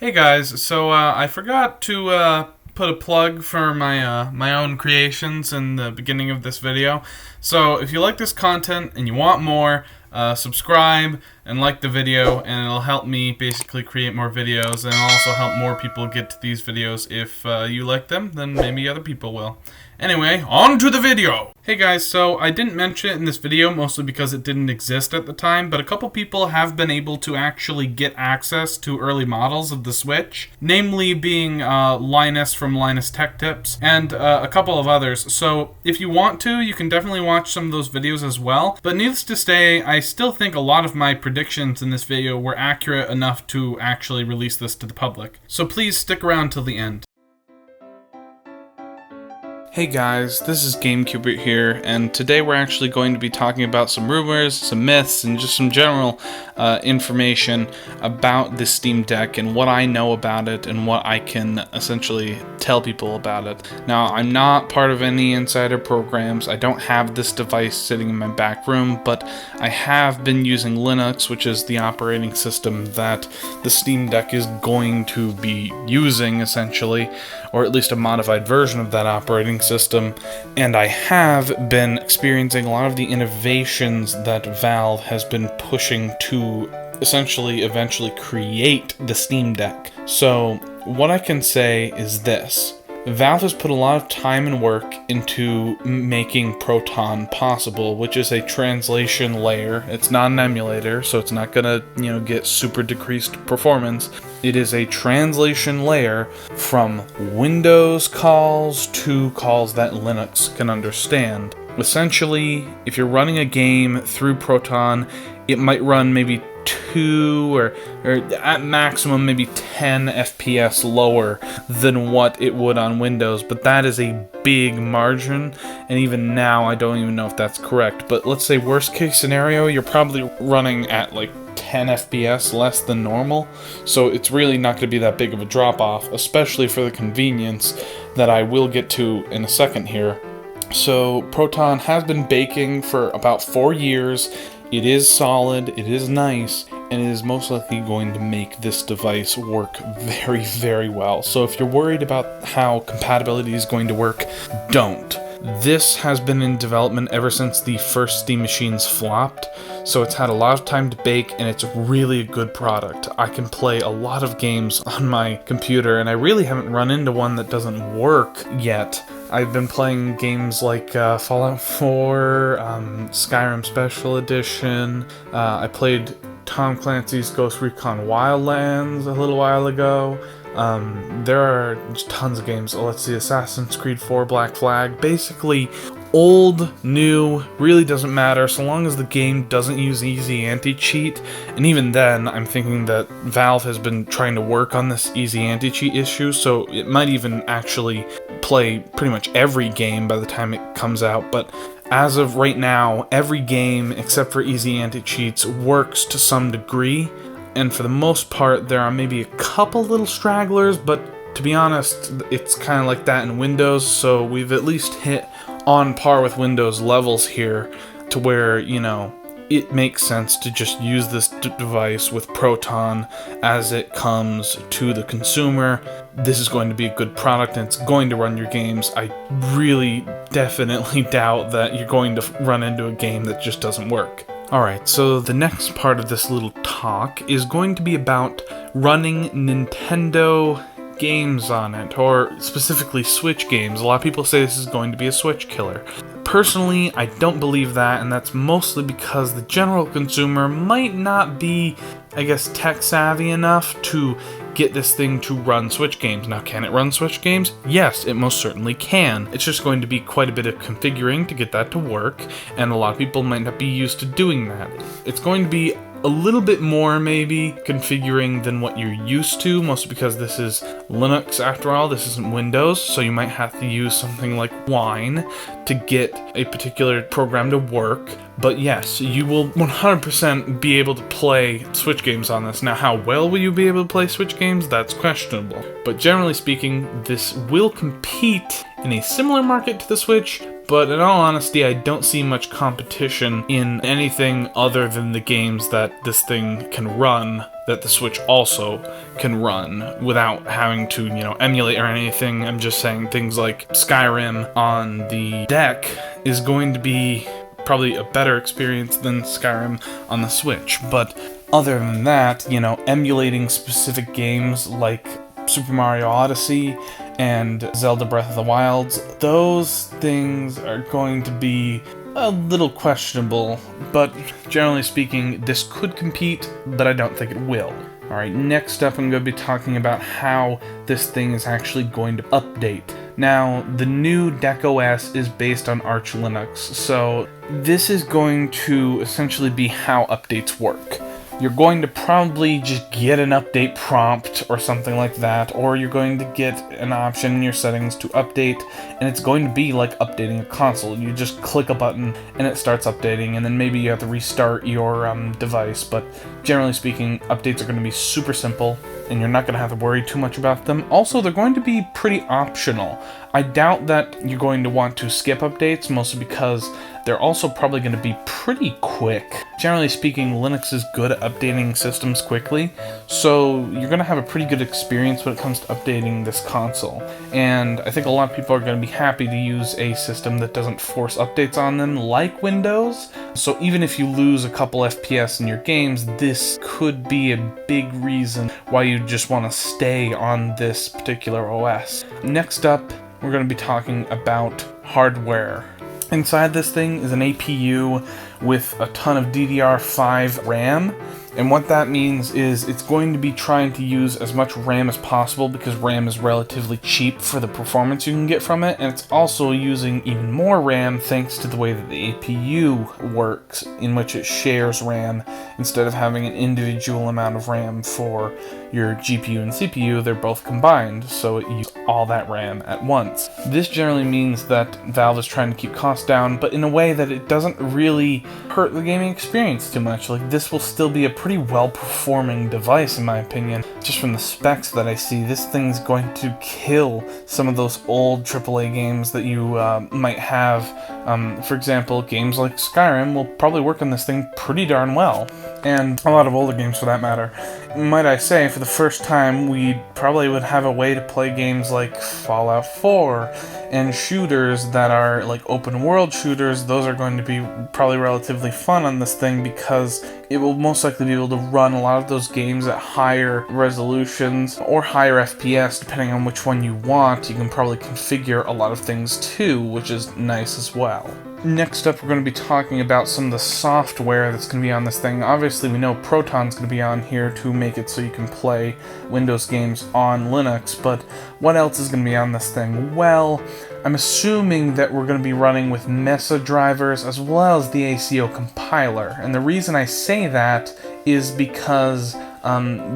Hey guys, so I forgot to put a plug for my own creations in the beginning of this video. So if you like this content and you want more, subscribe and like the video, and it'll help me basically create more videos, and it'll also help more people get to these videos. If you like them, then maybe other people will. Anyway, on to the video! Hey guys, so I didn't mention it in this video mostly because it didn't exist at the time, but a couple people have been able to actually get access to early models of the Switch, namely being Linus from Linus Tech Tips, and a couple of others. So if you want to, you can definitely watch some of those videos as well, but needless to say, I still think a lot of my predictions in this video were accurate enough to actually release this to the public. So please stick around till the end. Hey guys, this is GameCubert here, and today we're actually going to be talking about some rumors, some myths, and just some general information about the Steam Deck and what I know about it and what I can essentially tell people about it. Now, I'm not part of any insider programs. I don't have this device sitting in my back room, but I have been using Linux, which is the operating system that the Steam Deck is going to be using, essentially, or at least a modified version of that operating system, and I have been experiencing a lot of the innovations that Valve has been pushing to essentially eventually create the Steam Deck. So what I can say is this: Valve has put a lot of time and work into making Proton possible, which is a translation layer. It's not an emulator, so it's not gonna, get super decreased performance. It is a translation layer from Windows calls to calls that Linux can understand. Essentially, if you're running a game through Proton, it might run maybe 2 or at maximum maybe 10 FPS lower than what it would on Windows, but that is a big margin, and even now I don't even know if that's correct. But let's say worst case scenario, you're probably running at like 10 FPS less than normal, so it's really not going to be that big of a drop off, especially for the convenience that I will get to in a second here. So Proton has been baking for about 4 years. It is solid, it is nice, and it is most likely going to make this device work very, very well. So if you're worried about how compatibility is going to work, don't. This has been in development ever since the first Steam machines flopped, so it's had a lot of time to bake, and it's really a good product. I can play a lot of games on my computer, and I really haven't run into one that doesn't work yet. I've been playing games like Fallout 4, Skyrim Special Edition. I played Tom Clancy's Ghost Recon Wildlands a little while ago. There are just tons of games. Let's see, Assassin's Creed 4 Black Flag. Basically, old, new, really doesn't matter so long as the game doesn't use easy anti-cheat. And even then, I'm thinking that Valve has been trying to work on this easy anti-cheat issue, so it might even actually play pretty much every game by the time it comes out. But as of right now, every game except for easy anti-cheats works to some degree. And for the most part, there are maybe a couple little stragglers, but to be honest, it's kind of like that in Windows, so we've at least hit on par with Windows levels here to where, it makes sense to just use this device with Proton as it comes to the consumer. This is going to be a good product, and it's going to run your games. I really definitely doubt that you're going to run into a game that just doesn't work. Alright, so the next part of this little talk is going to be about running Nintendo games on it, or specifically Switch games. A lot of people say this is going to be a Switch killer. Personally, I don't believe that, and that's mostly because the general consumer might not be, tech savvy enough to get this thing to run Switch games. Now, can it run Switch games? Yes, it most certainly can. It's just going to be quite a bit of configuring to get that to work, and a lot of people might not be used to doing that. It's going to be a little bit more, maybe, configuring than what you're used to, mostly because this is Linux after all, this isn't Windows, so you might have to use something like Wine to get a particular program to work. But yes, you will 100% be able to play Switch games on this. Now, how well will you be able to play Switch games? That's questionable. But generally speaking, this will compete in a similar market to the Switch, but in all honesty, I don't see much competition in anything other than the games that this thing can run, that the Switch also can run without having to, emulate or anything. I'm just saying things like Skyrim on the deck is going to be probably a better experience than Skyrim on the Switch. But other than that, emulating specific games like Super Mario Odyssey and Zelda Breath of the Wilds, those things are going to be a little questionable, but generally speaking, this could compete, but I don't think it will. Alright, next up I'm going to be talking about how this thing is actually going to update. Now, the new DeckOS is based on Arch Linux, so this is going to essentially be how updates work. You're going to probably just get an update prompt or something like that, or you're going to get an option in your settings to update, and it's going to be like updating a console. You just click a button and it starts updating, and then maybe you have to restart your device, but generally speaking, updates are going to be super simple, and you're not going to have to worry too much about them. Also, they're going to be pretty optional. I doubt that you're going to want to skip updates, mostly because they're also probably going to be pretty quick. Generally speaking, Linux is good at updating systems quickly, so you're going to have a pretty good experience when it comes to updating this console. And I think a lot of people are going to be happy to use a system that doesn't force updates on them like Windows. So even if you lose a couple FPS in your games, this could be a big reason why you just want to stay on this particular OS. Next up, we're going to be talking about hardware. Inside this thing is an APU with a ton of DDR5 RAM, and what that means is it's going to be trying to use as much RAM as possible because RAM is relatively cheap for the performance you can get from it, and it's also using even more RAM thanks to the way that the APU works, in which it shares RAM instead of having an individual amount of RAM for your GPU and CPU. They're both combined, so it uses all that RAM at once. This generally means that Valve is trying to keep costs down, but in a way that it doesn't really hurt the gaming experience too much. Like, this will still be a pretty well-performing device, in my opinion. Just from the specs that I see, this thing's going to kill some of those old AAA games that you might have. For example, games like Skyrim will probably work on this thing pretty darn well, and a lot of older games for that matter. Might I say, for the first time, we probably would have a way to play games like Fallout 4 and shooters that are like open world shooters. Those are going to be probably relatively fun on this thing because it will most likely be able to run a lot of those games at higher resolutions or higher FPS, depending on which one you want. You can probably configure a lot of things too, which is nice as well. Next up, we're going to be talking about some of the software that's going to be on this thing. Obviously, we know Proton's going to be on here to make it so you can play Windows games on Linux, but what else is going to be on this thing? Well, I'm assuming that we're going to be running with Mesa drivers as well as the ACO compiler, and the reason I say that is because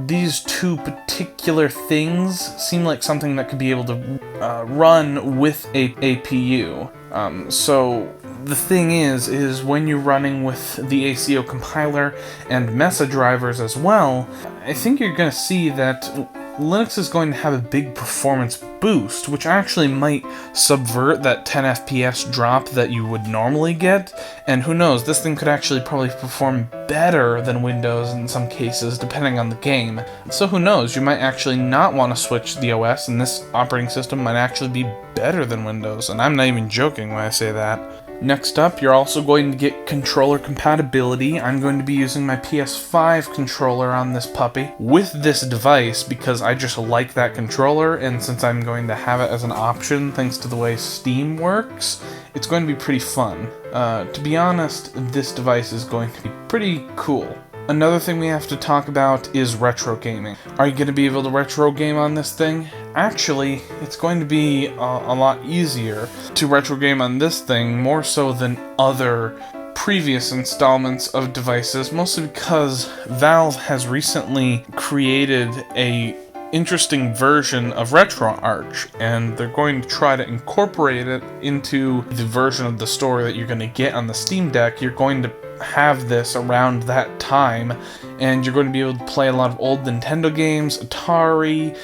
these two particular things seem like something that could be able to run with a APU. So the thing is when you're running with the ACO compiler and Mesa drivers as well, I think you're going to see that Linux is going to have a big performance boost, which actually might subvert that 10 FPS drop that you would normally get, and who knows, this thing could actually probably perform better than Windows in some cases, depending on the game. So who knows, you might actually not want to switch the OS, and this operating system might actually be better than Windows, and I'm not even joking when I say that. Next up, you're also going to get controller compatibility. I'm going to be using my PS5 controller on this puppy with this device because I just like that controller, and since I'm going to have it as an option thanks to the way Steam works, it's going to be pretty fun. To be honest, this device is going to be pretty cool. Another thing we have to talk about is retro gaming. Are you going to be able to retro game on this thing? Actually, it's going to be a lot easier to retro game on this thing, more so than other previous installments of devices, mostly because Valve has recently created a interesting version of RetroArch, and they're going to try to incorporate it into the version of the story that you're going to get on the Steam Deck. You're going to have this around that time, and you're going to be able to play a lot of old Nintendo games, Atari,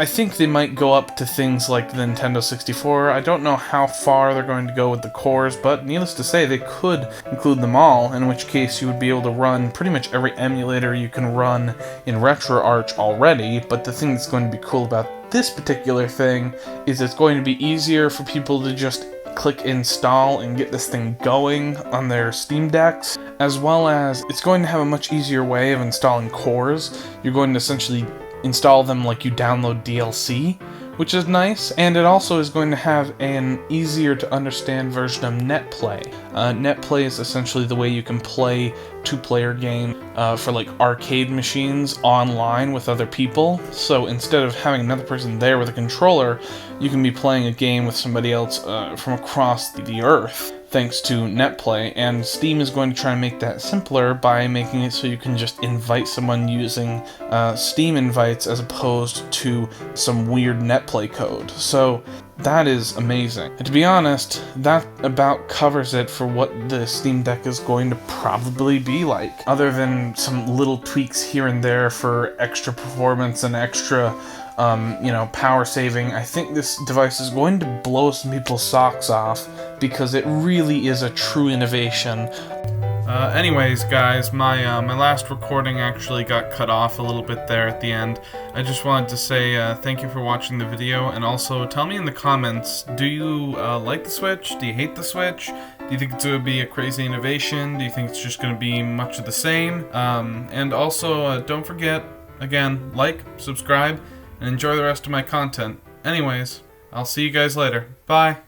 I think they might go up to things like the Nintendo 64. I don't know how far they're going to go with the cores, but needless to say, they could include them all, in which case you would be able to run pretty much every emulator you can run in RetroArch already. But the thing that's going to be cool about this particular thing is it's going to be easier for people to just click install and get this thing going on their Steam Decks, as well as it's going to have a much easier way of installing cores. You're going to essentially install them like you download DLC, which is nice, and it also is going to have an easier to understand version of NetPlay. NetPlay is essentially the way you can play two-player game for like arcade machines online with other people. So instead of having another person there with a controller, you can be playing a game with somebody else from across the earth, thanks to NetPlay, and Steam is going to try and make that simpler by making it so you can just invite someone using Steam invites as opposed to some weird NetPlay code. So that is amazing. And to be honest, that about covers it for what the Steam Deck is going to probably be like, other than some little tweaks here and there for extra performance and extra power saving. I think this device is going to blow some people's socks off because it really is a true innovation. Anyways, guys, my last recording actually got cut off a little bit there at the end. I just wanted to say thank you for watching the video, and also tell me in the comments, do you like the Switch? Do you hate the Switch? Do you think it's going to be a crazy innovation? Do you think it's just going to be much of the same? And also, don't forget, again, like, subscribe, and enjoy the rest of my content. Anyways, I'll see you guys later. Bye!